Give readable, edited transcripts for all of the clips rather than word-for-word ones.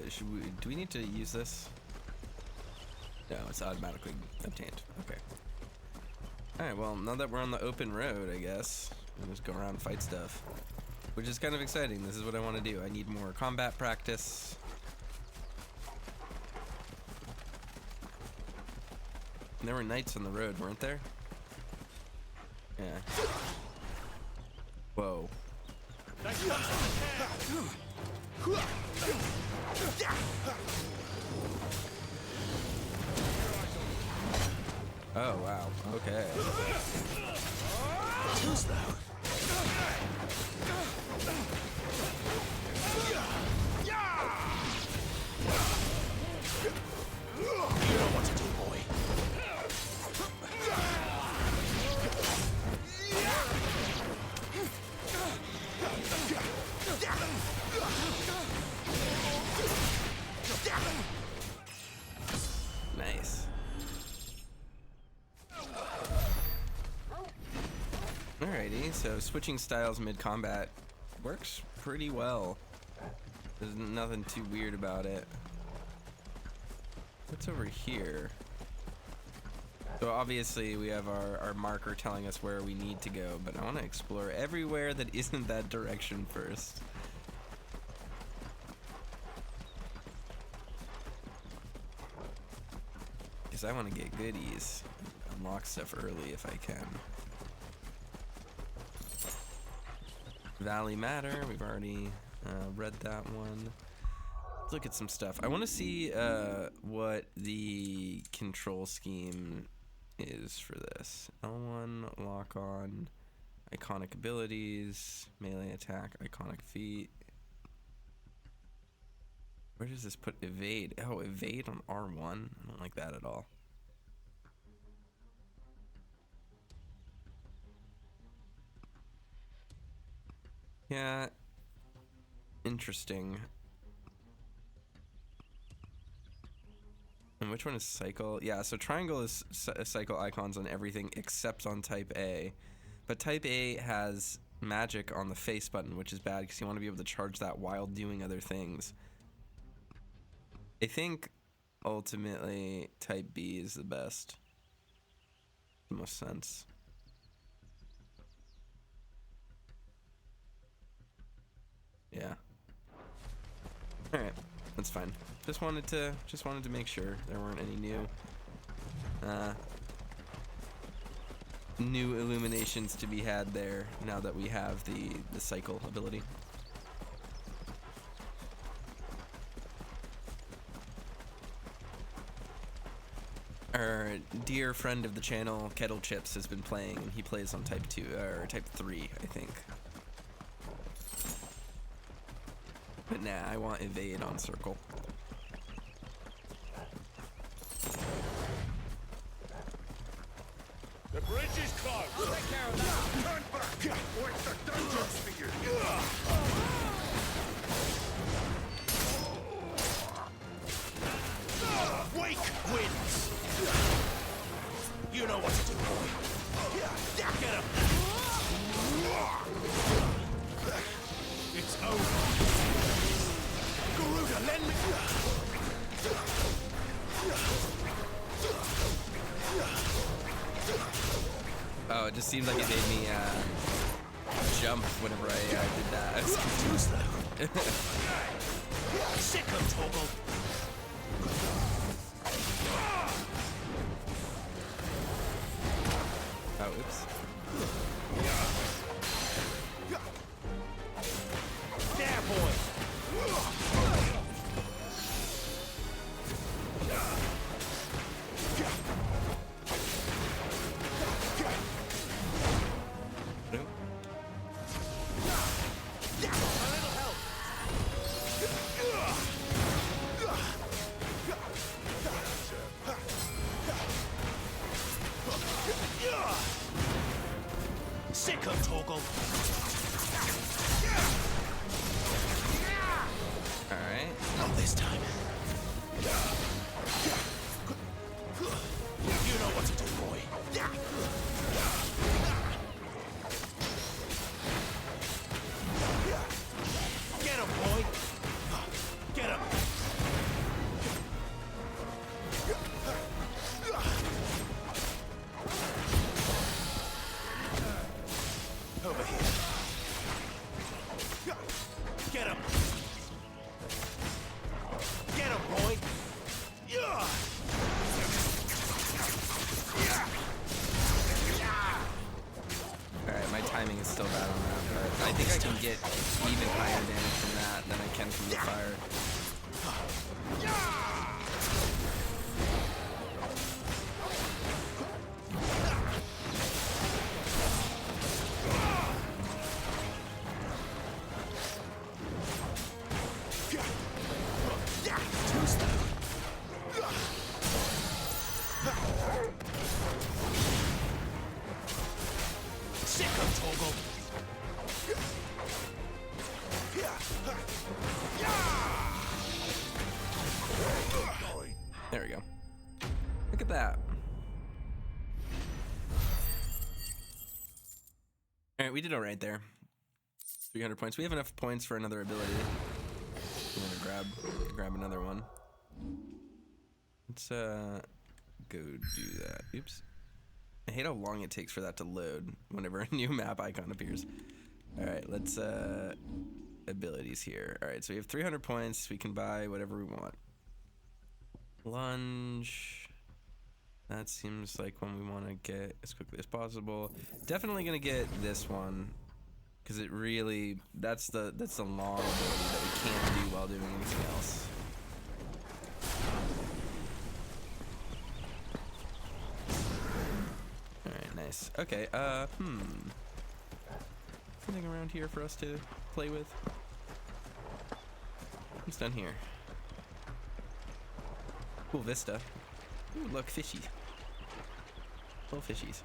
do we need to use this? No, it's automatically obtained. Okay. Alright, well, now that we're on the open road, I guess, we'll just go around and fight stuff. Which is kind of exciting. This is what I want to do. I need more combat practice. And there were knights on the road, weren't there? Yeah. Whoa. Oh, wow. Okay. Too slow. You know what to do, boy. Nice. Alrighty, so switching styles mid-combat works pretty well. There's nothing too weird about it. What's over here? So obviously we have our marker telling us where we need to go, but I want to explore everywhere that isn't that direction first. Because I want to get goodies. Unlock stuff early if I can. Valley Matter, we've already read that one. Let's look at some stuff. I want to see what the control scheme is for this. L1, lock on, iconic abilities, melee attack, iconic feat. Where does this put evade? Oh, evade on R1? I don't like that at all. Yeah, interesting. And which one is cycle? Yeah, so triangle is cycle icons on everything except on type A. But type A has magic on the face button, which is bad because you want to be able to charge that while doing other things. I think ultimately type B is the best. The most sense. Yeah. All right, that's fine. Just wanted to make sure there weren't any new illuminations to be had there now that we have the cycle ability. Our dear friend of the channel, Kettle Chips, has been playing, and he plays on type 2 or type 3, I think. But nah, I want evade on circle. The bridge is closed. We'll take care of that. Turn back, or it's the dungeons for you. Wake wins. You know what to do, boy. Get him. It's over. Garuda, lend me. Oh, it just seemed like it made me jump whenever I did that. I was Too slow. Sick of Togo. Oh, oops. There, boy. Sick of Toggle. Alright. Not this time. You know what to do, boy. Get him, boy. Get him. timing is still bad on that, but I think I can get even higher damage from that than I can from the fire. There we go. Look at that. Alright, we did alright there. 300 points. We have enough points for another ability. I'm gonna grab another one. Let's go do that. Oops. I hate how long it takes for that to load whenever a new map icon appears. Alright, let's abilities here. Alright, so we have 300 points. We can buy whatever we want. Lunge. That seems like one we want to get as quickly as possible. Definitely gonna get this one because it really that's the long ability that we can't do while doing anything else. All right, nice. Okay. Anything around here for us to play with? What's done here? Cool vista. Ooh, look, fishy. Little fishies.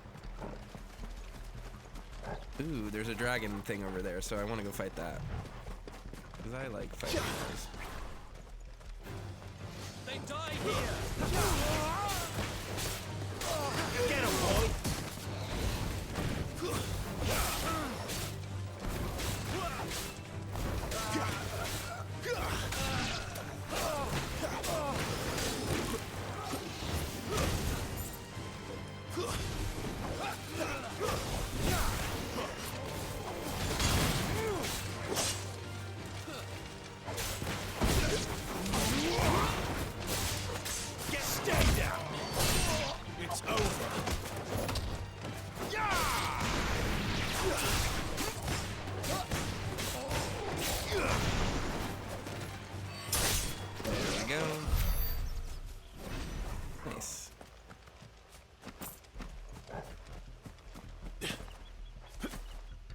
Ooh, there's a dragon thing over there, so I want to go fight that. Because I like fighting those. They died here! Get him, boy!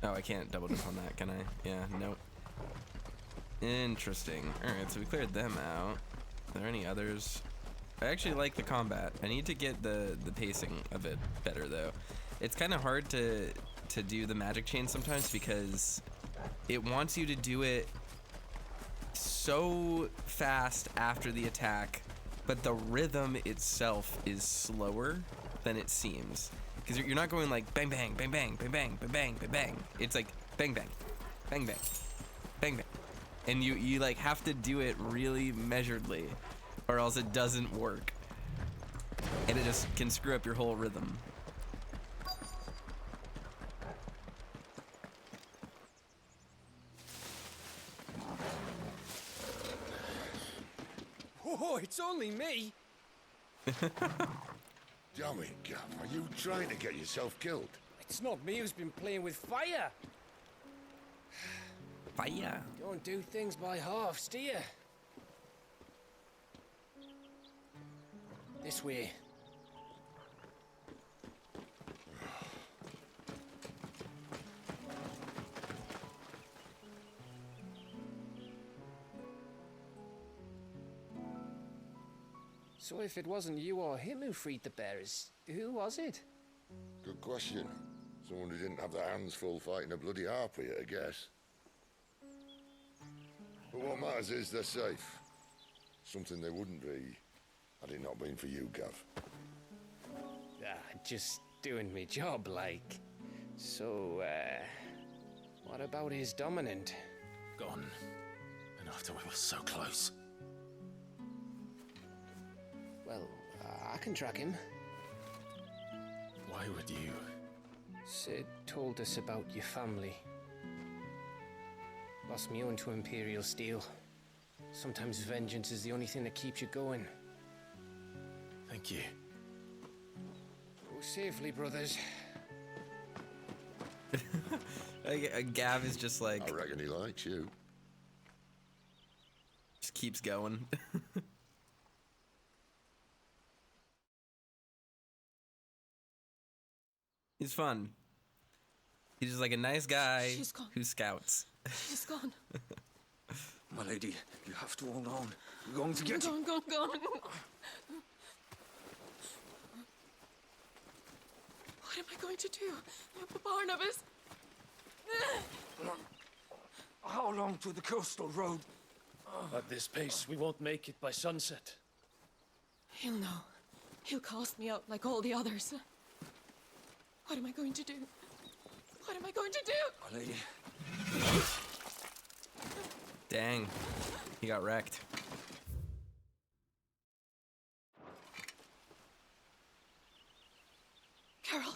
Oh, I can't double jump on that, can I? Yeah, nope. Interesting. Alright, so we cleared them out. Are there any others? I actually like the combat. I need to get the pacing of it better, though. It's kind of hard to do the magic chain sometimes because it wants you to do it so fast after the attack, but the rhythm itself is slower than it seems. Because you're not going like bang bang bang bang bang bang bang bang bang bang. It's like bang bang bang bang bang bang, and you like have to do it really measuredly, or else it doesn't work, and it just can screw up your whole rhythm. Oh, it's only me. Damn it, Gav, are you trying to get yourself killed? It's not me who's been playing with fire. Fire. Don't do things by halves, do you? This way. So if it wasn't you or him who freed the bearers, who was it? Good question. Someone who didn't have their hands full fighting a bloody harpy, I guess. But what matters is they're safe. Something they wouldn't be, had it not been for you, Gav. Just doing me job, like. So, what about his dominant? Gone. And after we were so close. Well, I can track him. Why would you? Sid told us about your family. Lost me own to Imperial Steel. Sometimes vengeance is the only thing that keeps you going. Thank you. Go safely, brothers. Gav is just like, I reckon he likes you. just keeps going. He's fun. He's just like a nice guy She's gone. who scouts. She's gone. My lady, you have to hold on. We're going to get you. Gone. What am I going to do? Barnabas? How long to the coastal road? At this pace, we won't make it by sunset. He'll know. He'll cast me out like all the others. What am I going to do? What am I going to do? My lady, Dang. He got wrecked. Carol.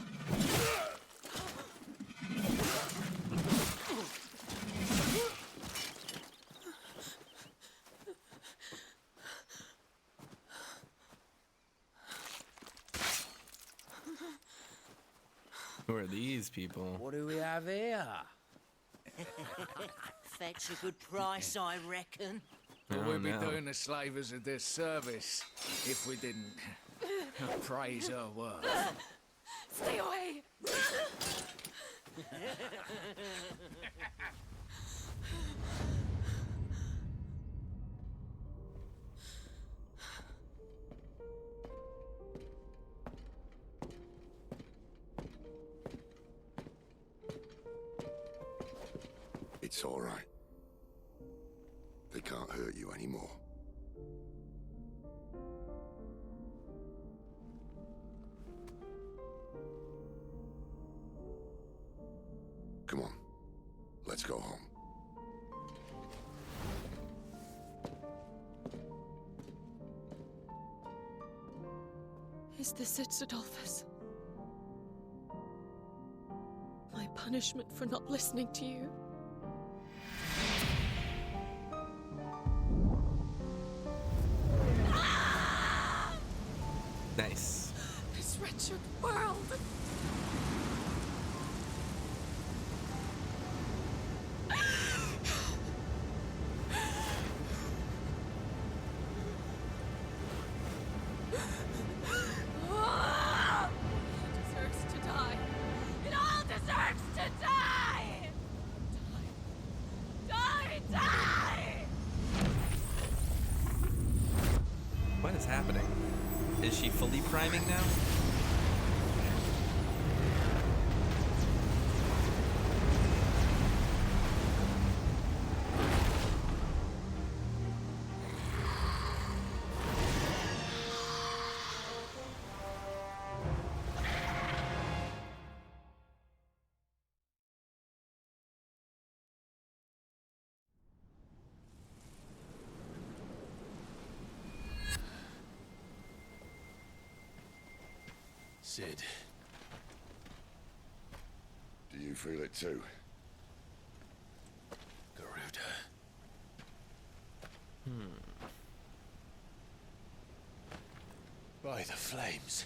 Who are these people? What do we have here? Fetch a good price, I reckon. Oh, We'd be no. doing the slavers a disservice if we didn't praise her work. Stay away. It's all right. They can't hurt you anymore. Come on. Let's go home. Is this it, Adolphus? My punishment for not listening to you? Nice. This wretched world! It deserves to die. It all deserves to die! Die! What is happening? Is she fully priming now? Sid, Do you feel it too? Garuda. By the flames.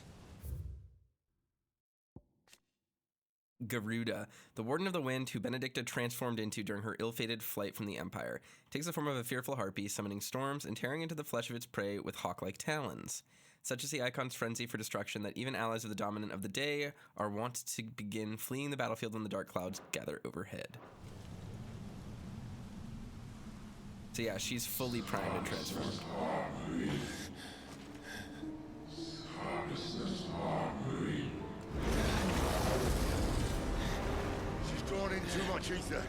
Garuda, the Warden of the Wind who Benedicta transformed into during her ill-fated flight from the Empire, takes the form of a fearful harpy, summoning storms and tearing into the flesh of its prey with hawk-like talons. Such is the Eikon's frenzy for destruction that even allies of the dominant of the day are wont to begin fleeing the battlefield when the dark clouds gather overhead. So yeah, she's fully primed and transformed. She's drawn in too much ether.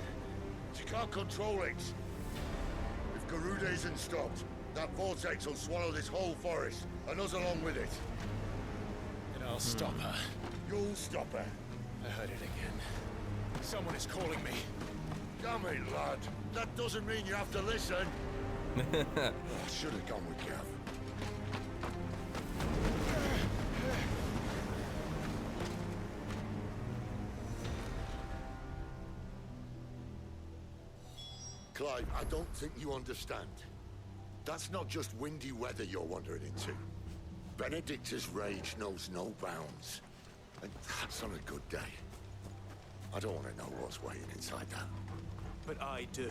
She can't control it. If Garuda isn't stopped, that vortex will swallow this whole forest, and us along with it. And I'll stop her. You'll stop her. I heard it again. Someone is calling me. Damn it, lad. That doesn't mean you have to listen. I should have gone with Gav. Clive, I don't think you understand. That's not just windy weather you're wandering into. Benedicta's rage knows no bounds. And that's on a good day. I don't want to know what's waiting inside that. But I do.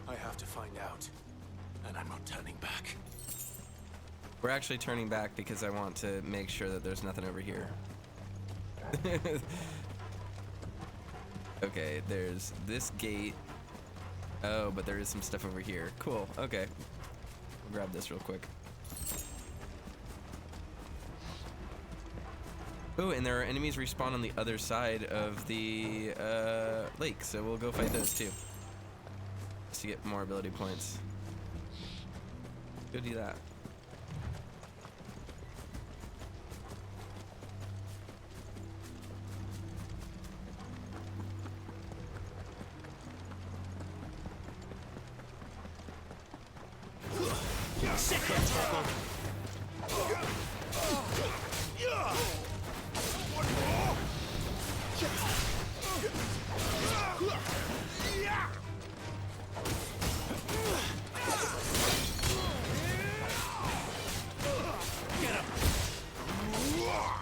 I have to find out. And I'm not turning back. We're actually turning back because I want to make sure that there's nothing over here. Okay, there's this gate. Oh, but there is some stuff over here. Cool, okay. I'll grab this real quick. Oh, and there are enemies respawn on the other side of the lake, so we'll go fight those too. Just to get more ability points. Go do that.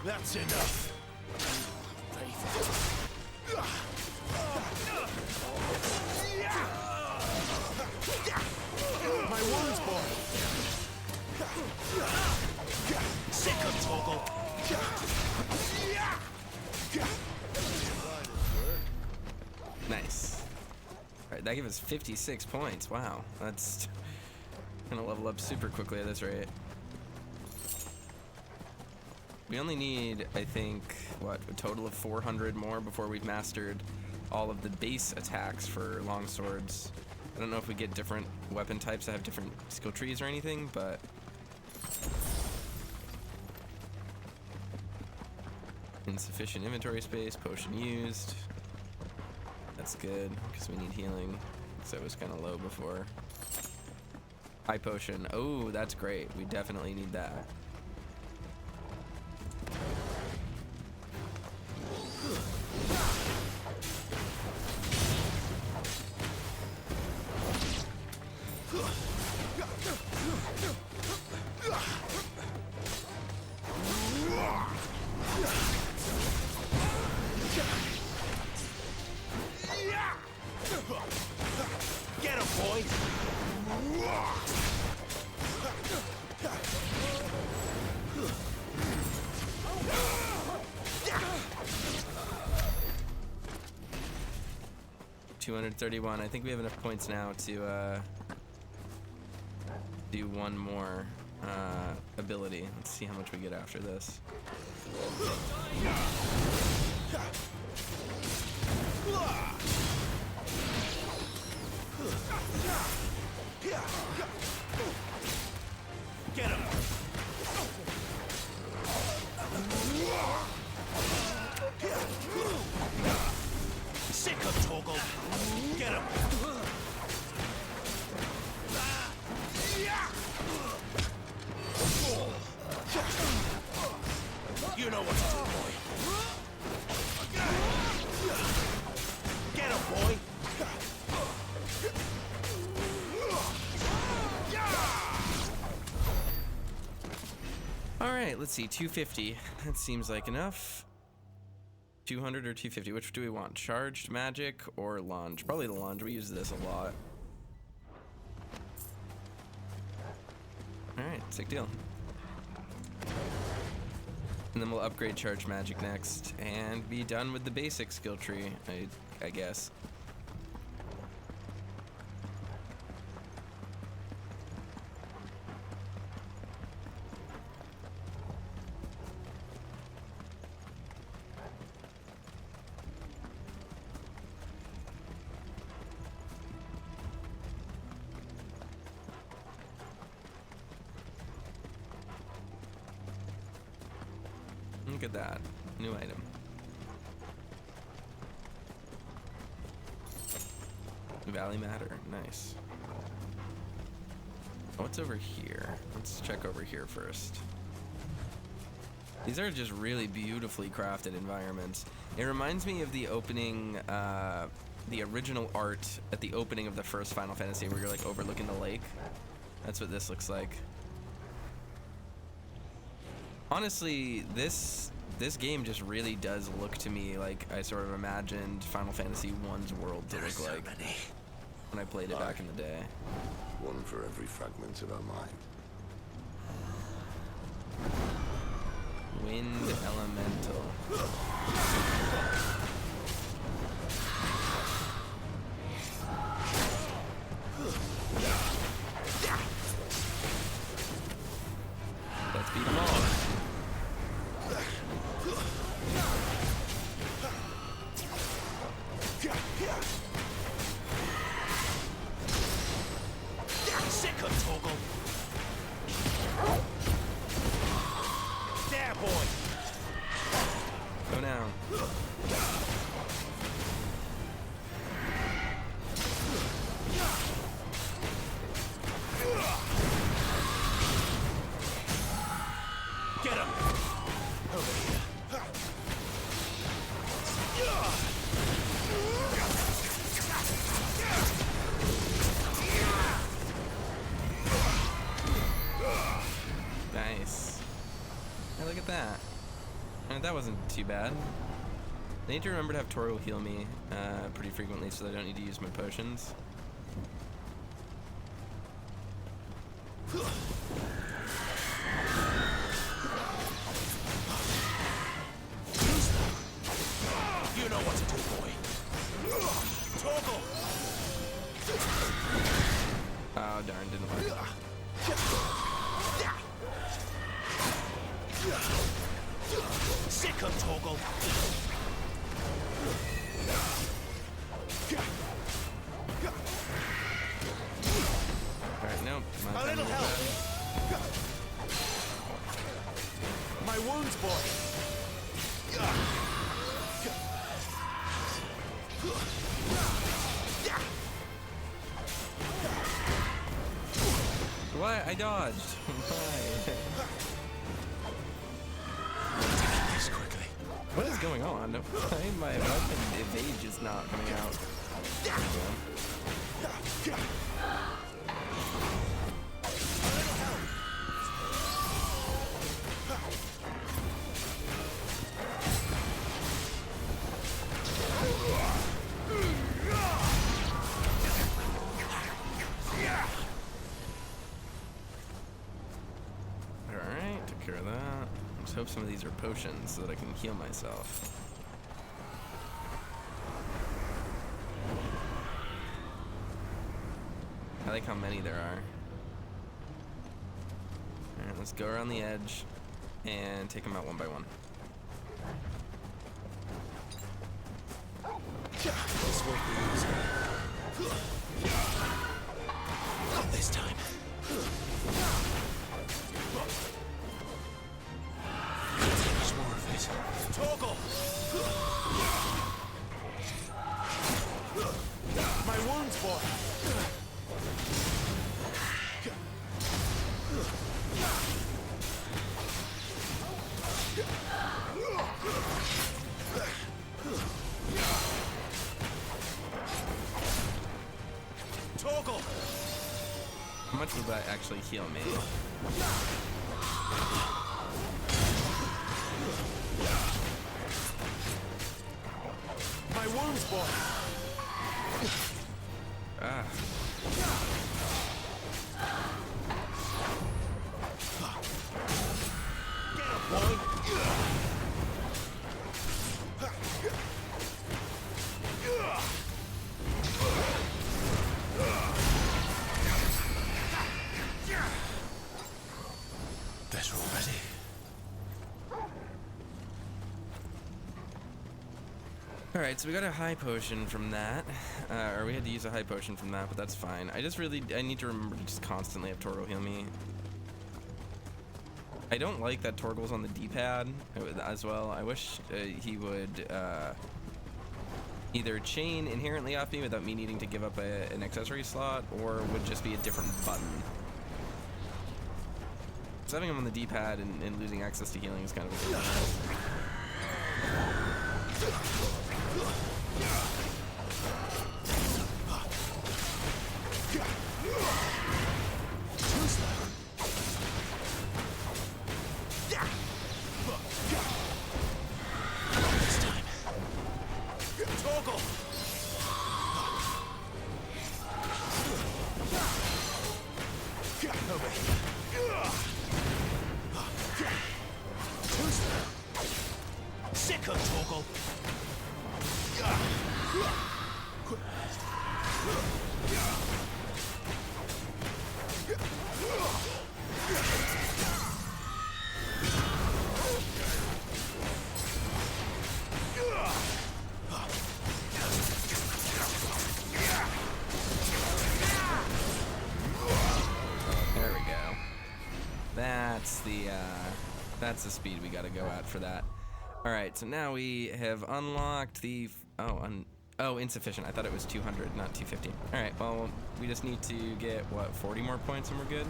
That's enough. My wounds, boy. Sick of Toggle. Nice. Alright, that gave us 56 points. Wow, that's gonna level up super quickly at this rate. We only need, I think, what, a total of 400 more before we've mastered all of the base attacks for longswords. I don't know if we get different weapon types that have different skill trees or anything, but... Insufficient inventory space, potion used. That's good, because we need healing, because I was kind of low before. High potion. Oh, that's great. We definitely need that. Get him, boy. 231. I think we have enough points now to do one more ability. Let's see how much we get after this. Get him. Sick of Toggle. Get him. You know what to do, boy. Get him, boy. All right, let's see. 250. That seems like enough. 200 or 250. Which do we want? Charged magic or lunge? Probably the lunge. We use this a lot. All right, sick deal. And then we'll upgrade charged magic next and be done with the basic skill tree, I guess. Look at that. New item. Valley Matter. Nice. What's over here? Let's check over here first. These are just really beautifully crafted environments. It reminds me of the opening, the original art at the opening of the first Final Fantasy where you're like overlooking the lake. That's what this looks like. Honestly, this This game just really does look to me like I sort of imagined Final Fantasy I's world to look like when I played it back in the day. One for every fragment of our mind. Wind Elemental. Let's beat them all. Sick of Toggle. There, boy. Go now. Get him. Over here. Nice. Hey, look at that. That wasn't too bad. I need to remember to have Toro heal me pretty frequently so that I don't need to use my potions. You know what to do, boy. Toggle. Oh darn, didn't work. Sick of Toggle. Alright, nope. A little help. My wounds, boy. What? I dodged. Why? This quickly. What is going on? Why my weapon evade just not coming out? There we go. Alright, took care of that. Let's hope some of these are potions so that I can heal myself. I like how many there are. Alright, let's go around the edge and take them out one by one. This won't be easy. Not this time. Much more of it. Toggle! My wounds, boy! Toggle! How much will that actually heal me? My wounds, boy! Ah. Get him, boy! Better already. Alright, so we got a high potion from that. Or we had to use a high potion from that, but that's fine. I need to remember to just constantly have Torgo heal me. I don't like that Torgle's on the D-pad as well. I wish he would either chain inherently off me without me needing to give up an accessory slot, or would just be a different button. So having him on the D-pad and losing access to healing is kind of a Torgal! Over here. Sicker, Torgal! There we go. That's the speed we gotta go at for that. All right, so now we have unlocked the insufficient. I thought it was 200, not 250. All right, well, we just need to get what, 40 more points and we're good.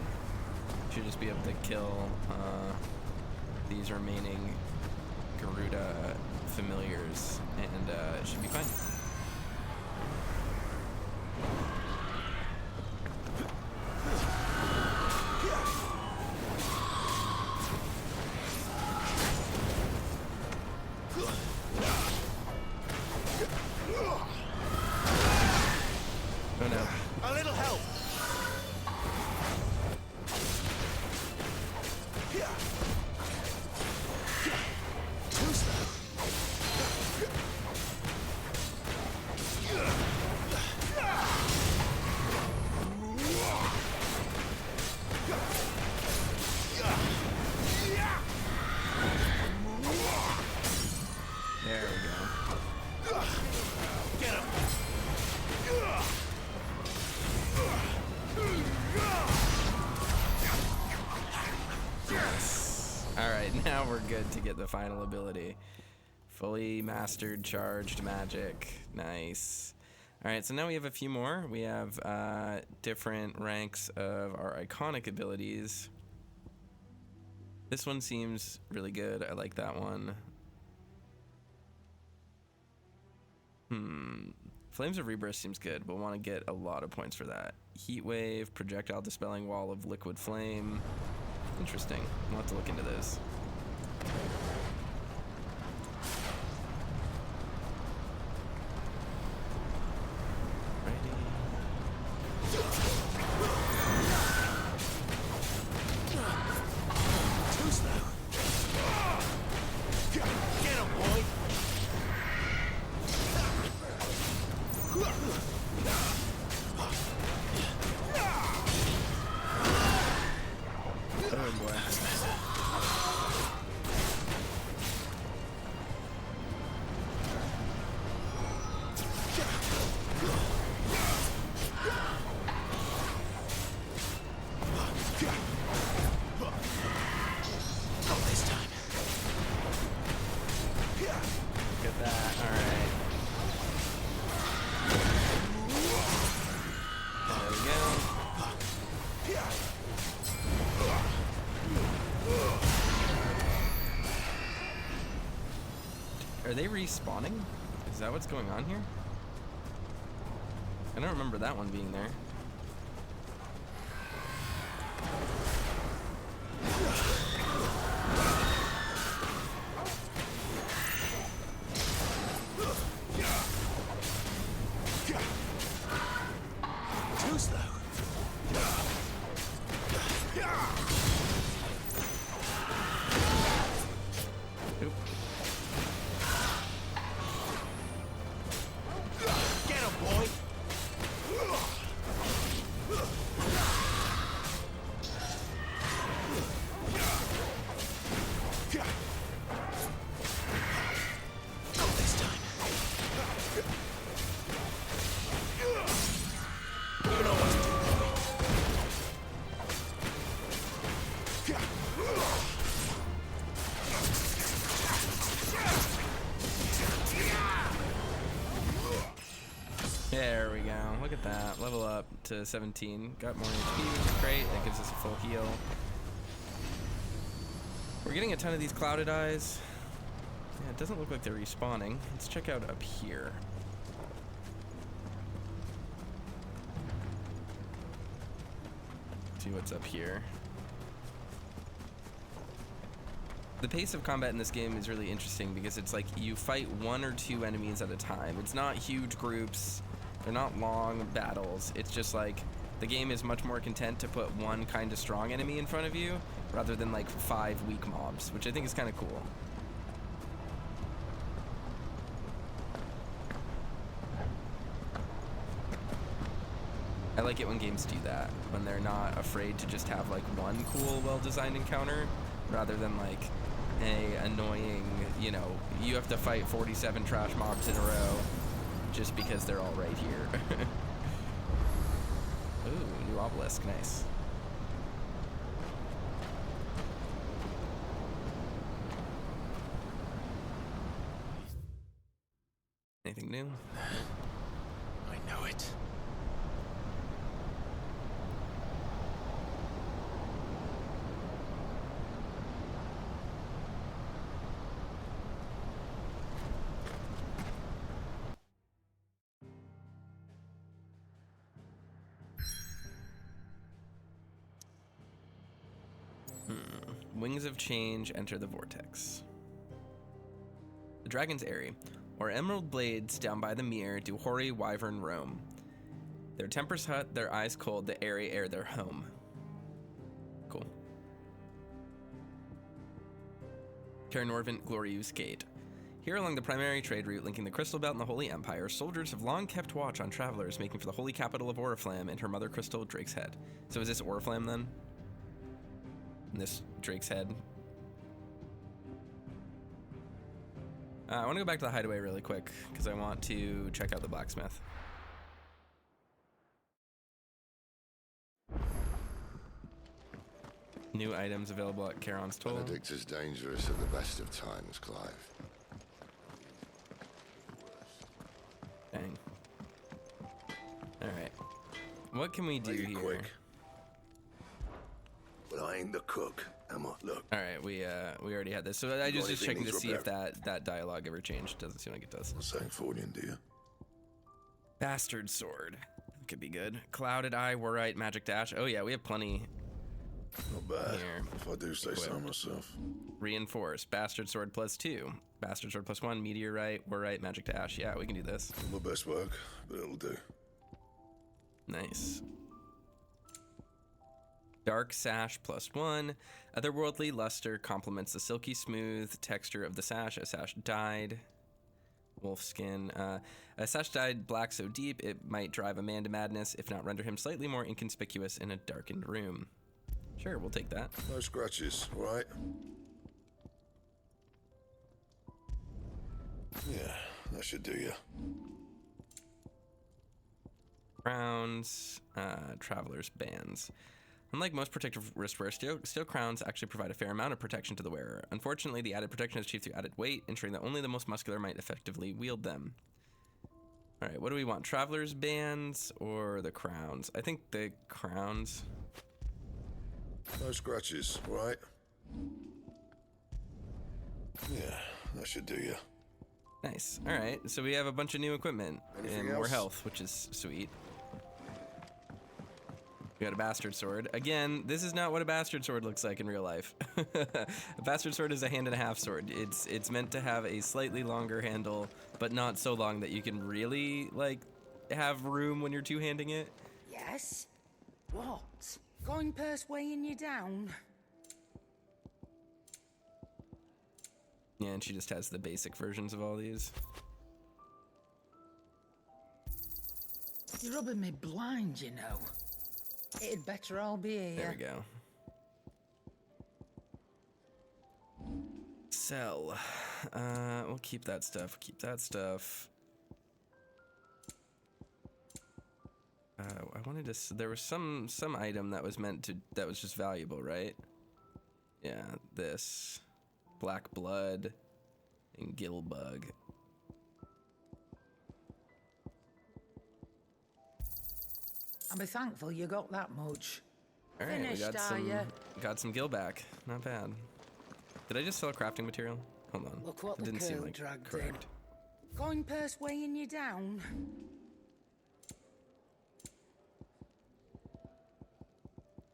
Should just be able to kill these remaining Garuda familiars, and it should be fine. Oh no. A little help! Too slow. There we go. Get him! All right, now we're good to get the final ability. Fully mastered charged magic. Nice. All right, so now we have a few more. We have different ranks of our iconic abilities. This one seems really good. I like that one. Flames of Rebirth seems good. We'll want to get a lot of points for that. Heat Wave, Projectile Dispelling Wall of Liquid Flame. Interesting. We'll have to look into those. Too slow. Get him, boy! Oh boy. Not this time. Look at that. All right. There we go. Are they respawning? Is that what's going on here? I don't remember that one being there. Too slow. Oop. Get him, boy! Not this time. You know what to do, There we go. Look at that. Level up to 17. Got more HP, which is great. That gives us a full heal. We're getting a ton of these clouded eyes. Yeah, it doesn't look like they're respawning. Let's check out up here. See what's up here. The pace of combat in this game is really interesting because it's like you fight 1 or 2 enemies at a time. It's not huge groups. They're not long battles. It's just like the game is much more content to put one kind of strong enemy in front of you rather than like 5 weak mobs, which I think is kind of cool. I like it when games do that, when they're not afraid to just have like one cool, well-designed encounter rather than like a annoying, you know, you have to fight 47 trash mobs in a row just because they're all right here. Ooh, new obelisk, nice. Anything new? I know it. Wings of Change enter the vortex. The Dragon's Eyrie, or Emerald Blades down by the mere, do hoary wyvern roam. Their tempers hot, their eyes cold, the airy air their home. Cool. Terranorvent Glorious Gate. Here along the primary trade route linking the Crystal Belt and the Holy Empire, soldiers have long kept watch on travelers making for the holy capital of Oriflamme and her mother crystal, Drake's Head. So is this Oriflamme then? This Drake's Head. I want to go back to the hideaway really quick because I want to check out the blacksmith. New items available at Charon's Toll. Benedict is dangerous at the best of times, Clive. Dang. All right. What can we do Make it here? quick. But I ain't the cook, am I? Look. All right, we already had this. So I just checking to see if repair? that dialogue ever changed. Doesn't seem like it does. Sanctfordian, do you? Bastard sword. Could be good. Clouded Eye, Warite, Magic Dash. Oh yeah, we have plenty. Not bad, Here. if I do say so myself. Reinforce. Bastard sword +2. Bastard sword +1. Meteorite, Warite, Magic Dash. Yeah, we can do this. Not my best work, but it'll do. Nice. Dark Sash +1. Otherworldly luster complements the silky smooth texture of the sash. A sash dyed. Wolfskin. A sash dyed black so deep it might drive a man to madness, if not render him slightly more inconspicuous in a darkened room. Sure, we'll take that. No scratches, right? Yeah, that should do you. Crowns, traveler's bands. Unlike most protective wristwear, steel crowns actually provide a fair amount of protection to the wearer. Unfortunately, the added protection is achieved through added weight, ensuring that only the most muscular might effectively wield them. All right, what do we want? Traveler's bands or the crowns? I think the crowns. No scratches, right? Yeah, that should do you. Nice. All right, so we have a bunch of new equipment Anything and more else? health, which is sweet. We got a bastard sword. Again, this is not what a bastard sword looks like in real life. A bastard sword is a 1.5-hand sword. It's meant to have a slightly longer handle, but not so long that you can really like have room when you're two-handing it. Yes? What? Going purse weighing you down? Yeah, and she just has the basic versions of all these. You're rubbing me blind, you know. It'd better all be here. There we go. Sell. We'll keep that stuff. Keep that stuff. I wanted to. There was some item that was meant to. That was just valuable, right? Yeah, this black blood and gillbug. I'll be thankful you got that much. All right, Finished, we got some gill back. Not bad. Did I just sell crafting material? Hold on. Look what It the didn't seem curl like dragged correct. Going purse weighing you down?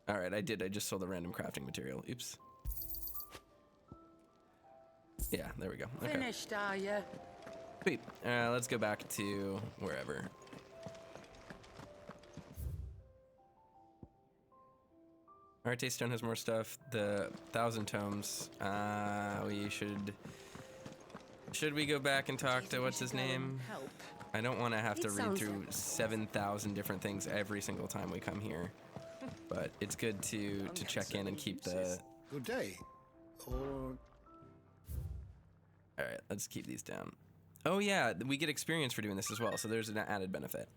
All right, I did. I just sold the random crafting material. Oops. Yeah, there we go. Okay. Finished, are you? Sweet. Let's go back to wherever. Arte Stone has more stuff. The 1,000 tomes. We should we go back and talk to what's his name? Help. I don't want to have to It read sounds through like- 7,000 different things every single time we come here. But it's good to check in and keep the... Good day. Or... Alright, let's keep these down. Oh yeah, we get experience for doing this as well, so there's an added benefit.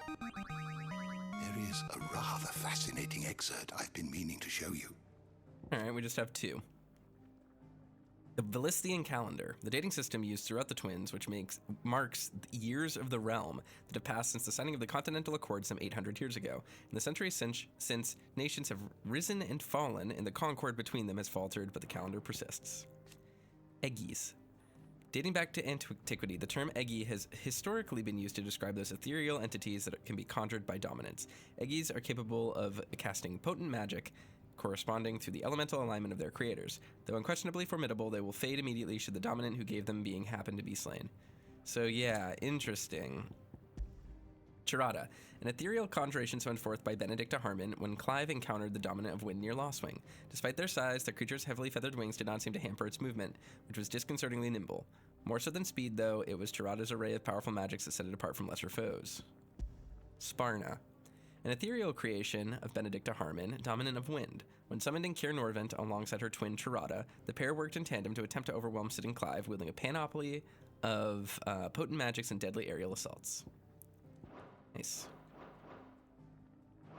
There is a rather fascinating excerpt I've been meaning to show you. Alright, we just have 2. The Valisthean calendar, the dating system used throughout the Twins, which marks the years of the realm that have passed since the signing of the Continental Accord some 800 years ago. In the centuries since nations have risen and fallen, and the concord between them has faltered, but the calendar persists. Egis. Dating back to antiquity, the term Egi has historically been used to describe those ethereal entities that can be conjured by dominance. Egis are capable of casting potent magic corresponding to the elemental alignment of their creators. Though unquestionably formidable, they will fade immediately should the dominant who gave them being happen to be slain. So yeah, interesting. Charada, an ethereal conjuration sent forth by Benedicta Harmon when Clive encountered the dominant of Wind near Lostwing. Despite their size, the creature's heavily feathered wings did not seem to hamper its movement, which was disconcertingly nimble. More so than speed, though, it was Charada's array of powerful magics that set it apart from lesser foes. Sparna, an ethereal creation of Benedicta Harmon, dominant of Wind. When summoned in Kier Norvent alongside her twin Charada, the pair worked in tandem to attempt to overwhelm Sid and Clive, wielding a panoply of potent magics and deadly aerial assaults. Nice.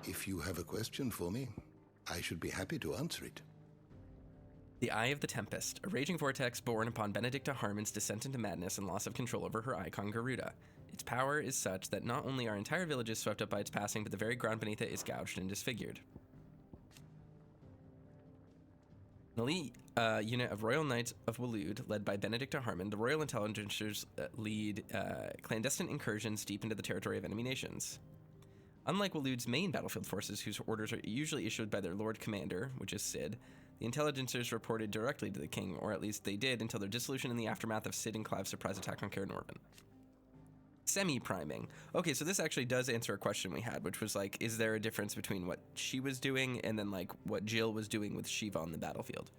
If you have a question for me, I should be happy to answer it. The Eye of the Tempest, a raging vortex born upon Benedicta Harmon's descent into madness and loss of control over her icon Garuda. Its power is such that not only are entire villages swept up by its passing, but the very ground beneath it is gouged and disfigured. An elite unit of Royal Knights of Waloed, led by Benedicta Harmon, the Royal Intelligencers lead clandestine incursions deep into the territory of enemy nations. Unlike Waloed's main battlefield forces, whose orders are usually issued by their Lord Commander, which is Sid, the Intelligencers reported directly to the King, or at least they did until their dissolution in the aftermath of Sid and Clive's surprise attack on Kaer Norvin. Semi-priming. Okay, so this actually does answer a question we had, which was like, is there a difference between what she was doing and then like what Jill was doing with Shiva on the battlefield?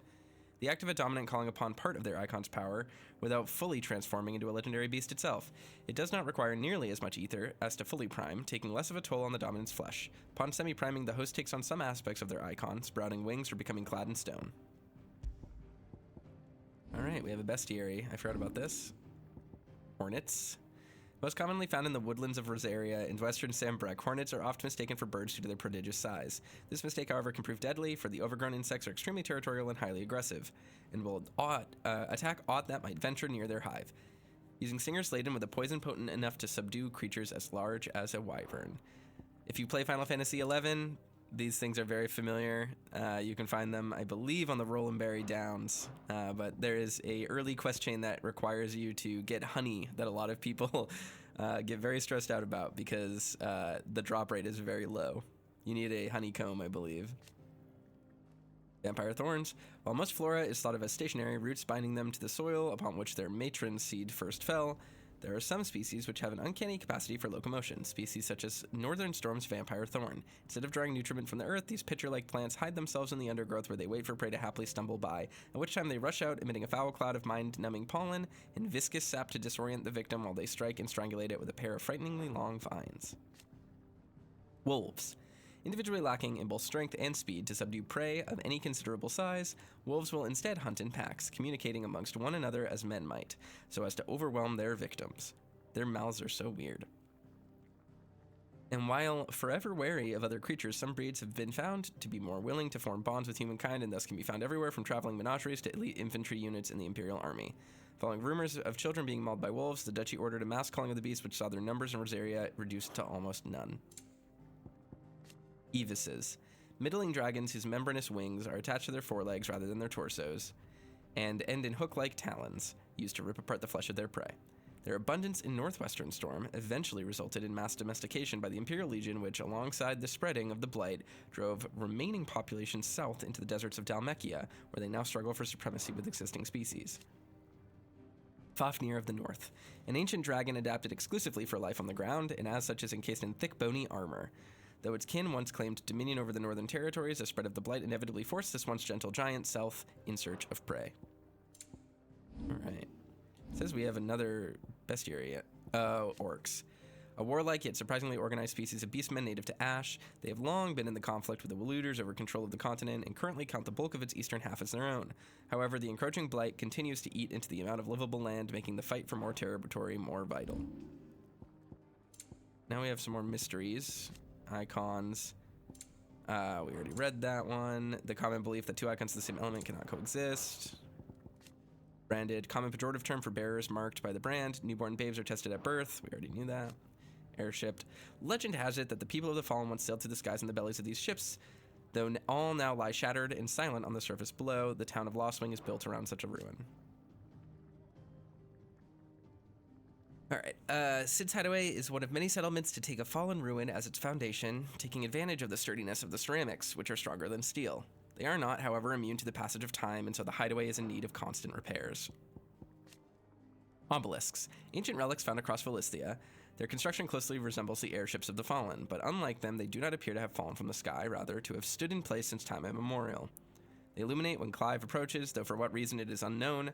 The act of a dominant calling upon part of their icon's power without fully transforming into a legendary beast itself. It does not require nearly as much ether as to fully prime, taking less of a toll on the dominant's flesh. Upon semi-priming, the host takes on some aspects of their icon, sprouting wings or becoming clad in stone. Alright, we have a bestiary. I forgot about this. Hornets. Most commonly found in the woodlands of Rosaria and western Sambrek, hornets are often mistaken for birds due to their prodigious size. This mistake, however, can prove deadly, for the overgrown insects are extremely territorial and highly aggressive, and will attack aught that might venture near their hive, using stingers laden with a poison potent enough to subdue creatures as large as a wyvern. If you play Final Fantasy XI, these things are very familiar. You can find them, I believe, on the Rollingberry Downs, but there is a early quest chain that requires you to get honey that a lot of people get very stressed out about because the drop rate is very low. You need a honeycomb, I believe. Vampire thorns. While most flora is thought of as stationary, roots binding them to the soil upon which their matron seed first fell, there are some species which have an uncanny capacity for locomotion, species such as Northern Storm's vampire thorn. Instead of drawing nutriment from the earth, these pitcher-like plants hide themselves in the undergrowth where they wait for prey to happily stumble by, at which time they rush out, emitting a foul cloud of mind-numbing pollen and viscous sap to disorient the victim while they strike and strangulate it with a pair of frighteningly long vines. Wolves. Individually lacking in both strength and speed to subdue prey of any considerable size, wolves will instead hunt in packs, communicating amongst one another as men might, so as to overwhelm their victims. Their mouths are so weird. And while forever wary of other creatures, some breeds have been found to be more willing to form bonds with humankind and thus can be found everywhere from traveling menageries to elite infantry units in the Imperial Army. Following rumors of children being mauled by wolves, the Duchy ordered a mass culling of the beast, which saw their numbers in Rosaria reduced to almost none. Evises. Middling dragons whose membranous wings are attached to their forelegs rather than their torsos, and end in hook-like talons, used to rip apart the flesh of their prey. Their abundance in northwestern Storm eventually resulted in mass domestication by the Imperial Legion, which, alongside the spreading of the Blight, drove remaining populations south into the deserts of Dhalmekia, where they now struggle for supremacy with existing species. Fafnir of the North, an ancient dragon adapted exclusively for life on the ground, and as such is encased in thick bony armor. Though its kin once claimed dominion over the northern territories, the spread of the Blight inevitably forced this once gentle giant south in search of prey. Alright. It says we have another bestiary. Orcs. A warlike yet surprisingly organized species of beastmen native to Ash, they have long been in the conflict with the Waluders over control of the continent and currently count the bulk of its eastern half as their own. However, the encroaching Blight continues to eat into the amount of livable land, making the fight for more territory more vital. Now we have some more mysteries. Icons. We already read that one. The common belief that two icons of the same element cannot coexist. Branded. Common pejorative term for bearers marked by the brand. Newborn babes are tested at birth. We already knew that. Airshipped. Legend has it that the people of the Fallen once sailed through the skies in the bellies of these ships. Though all now lie shattered and silent on the surface below, the town of Lostwing is built around such a ruin. Alright, Cid's Hideaway is one of many settlements to take a fallen ruin as its foundation, taking advantage of the sturdiness of the ceramics, which are stronger than steel. They are not, however, immune to the passage of time, and so the hideaway is in need of constant repairs. Obelisks. Ancient relics found across Valisthea. Their construction closely resembles the airships of the Fallen, but unlike them, they do not appear to have fallen from the sky, rather to have stood in place since time immemorial. They illuminate when Clive approaches, though for what reason it is unknown.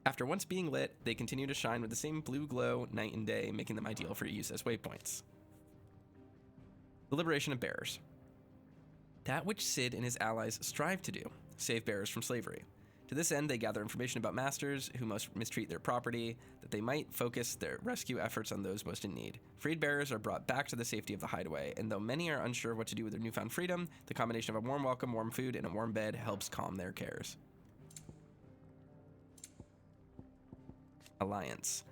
After once being lit, they continue to shine with the same blue glow night and day, making them ideal for use as waypoints. The liberation of bearers. That which Cid and his allies strive to do, save bearers from slavery. To this end, they gather information about masters who most mistreat their property, that they might focus their rescue efforts on those most in need. Freed bearers are brought back to the safety of the hideaway, and though many are unsure what to do with their newfound freedom, the combination of a warm welcome, warm food, and a warm bed helps calm their cares. Alliance.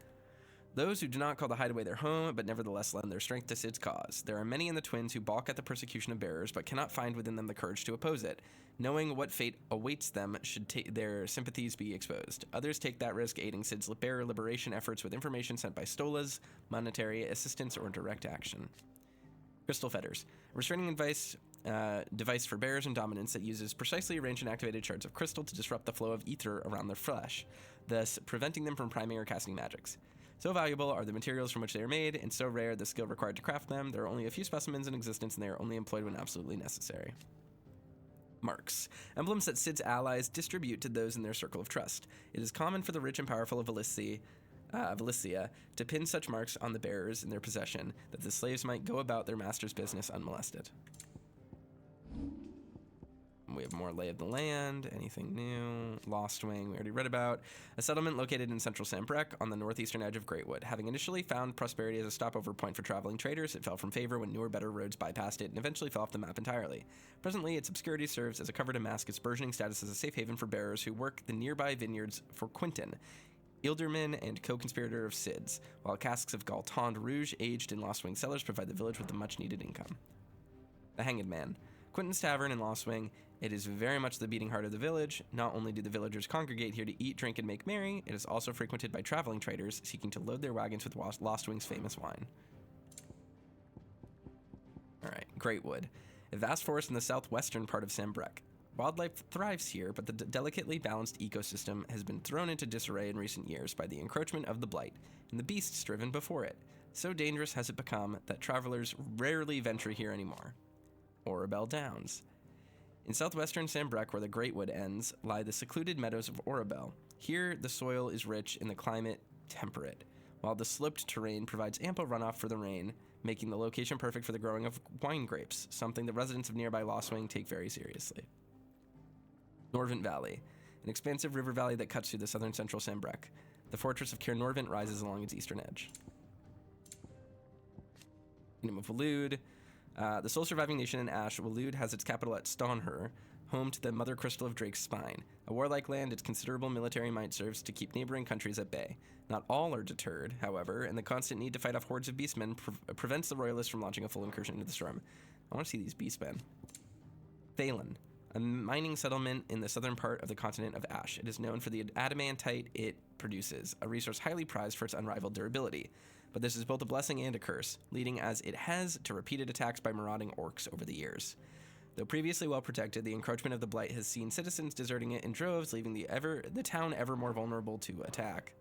Those who do not call the hideaway their home, but nevertheless lend their strength to Cid's cause. There are many in the Twins who balk at the persecution of bearers, but cannot find within them the courage to oppose it, knowing what fate awaits them should their sympathies be exposed. Others take that risk, aiding Cid's bearer liberation efforts with information sent by stolas, monetary assistance, or direct action. Crystal Fetters. A restraining device for bearers and dominants that uses precisely arranged and activated shards of crystal to disrupt the flow of ether around their flesh, thus preventing them from priming or casting magics. So valuable are the materials from which they are made, and so rare the skill required to craft them. There are only a few specimens in existence, and they are only employed when absolutely necessary. Marks. Emblems that Cid's allies distribute to those in their circle of trust. It is common for the rich and powerful of Valisthea to pin such marks on the bearers in their possession, that the slaves might go about their master's business unmolested. We have more lay of the land. Anything new? Lostwing, we already read about. A settlement located in central Sambrek on the northeastern edge of Greatwood. Having initially found prosperity as a stopover point for traveling traders, it fell from favor when newer, better roads bypassed it and eventually fell off the map entirely. Presently, its obscurity serves as a cover to mask its burgeoning status as a safe haven for bearers who work the nearby vineyards for Quinton, Ilderman and co-conspirator of Cid's, while casks of Galtand Rouge aged in Lostwing cellars provide the village with the much-needed income. The Hanged Man. Quinton's Tavern in Lostwing. It is very much the beating heart of the village. Not only do the villagers congregate here to eat, drink, and make merry, it is also frequented by traveling traders seeking to load their wagons with Lostwing's famous wine. Alright, Greatwood. A vast forest in the southwestern part of Sambrek. Wildlife thrives here, but the delicately balanced ecosystem has been thrown into disarray in recent years by the encroachment of the Blight, and the beasts driven before it. So dangerous has it become that travelers rarely venture here anymore. Orabel Downs. In southwestern Sambrek, where the Greatwood ends, lie the secluded meadows of Orabel. Here, the soil is rich and the climate temperate, while the sloped terrain provides ample runoff for the rain, making the location perfect for the growing of wine grapes, something the residents of nearby Lostwing take very seriously. Norvent Valley, an expansive river valley that cuts through the southern central Sambrek. The fortress of Caer Norvent rises along its eastern edge. Kingdom of Walud. The sole surviving nation in Ash, Walud has its capital at Stonher, home to the Mother Crystal of Drake's Spine. A warlike land, its considerable military might serves to keep neighboring countries at bay. Not all are deterred, however, and the constant need to fight off hordes of beastmen prevents the royalists from launching a full incursion into the storm. I want to see these beastmen. Thalen. a mining settlement in the southern part of the continent of Ash. It is known for the adamantite it produces, a resource highly prized for its unrivaled durability. But this is both a blessing and a curse, leading as it has to repeated attacks by marauding orcs over the years. Though previously well protected, the encroachment of the Blight has seen citizens deserting it in droves, leaving the town ever more vulnerable to attack.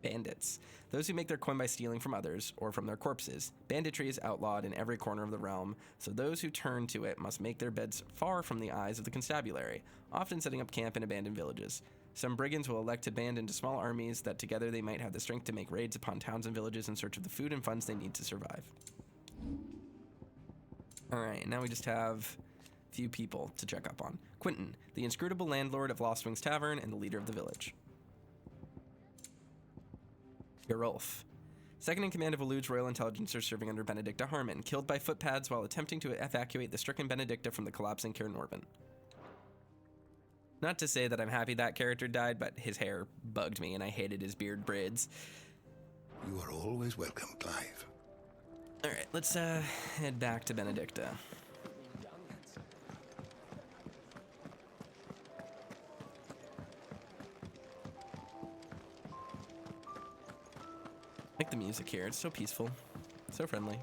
Bandits. Those who make their coin by stealing from others, or from their corpses. Banditry is outlawed in every corner of the realm, so those who turn to it must make their beds far from the eyes of the constabulary, often setting up camp in abandoned villages. Some brigands will elect to band into small armies that together they might have the strength to make raids upon towns and villages in search of the food and funds they need to survive. Alright, now we just have a few people to check up on. Quentin, the inscrutable landlord of Lost Wings Tavern and the leader of the village. Gerulf, second in command of Alud's royal intelligencers serving under Benedicta Harmon, killed by footpads while attempting to evacuate the stricken Benedicta from the collapsing Cairn Orbin. Not to say that I'm happy that character died, but his hair bugged me and I hated his beard braids. You are always welcome, Clive. Alright, let's head back to Benedicta. I like the music here, it's so peaceful, so friendly.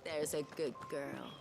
There's a good girl.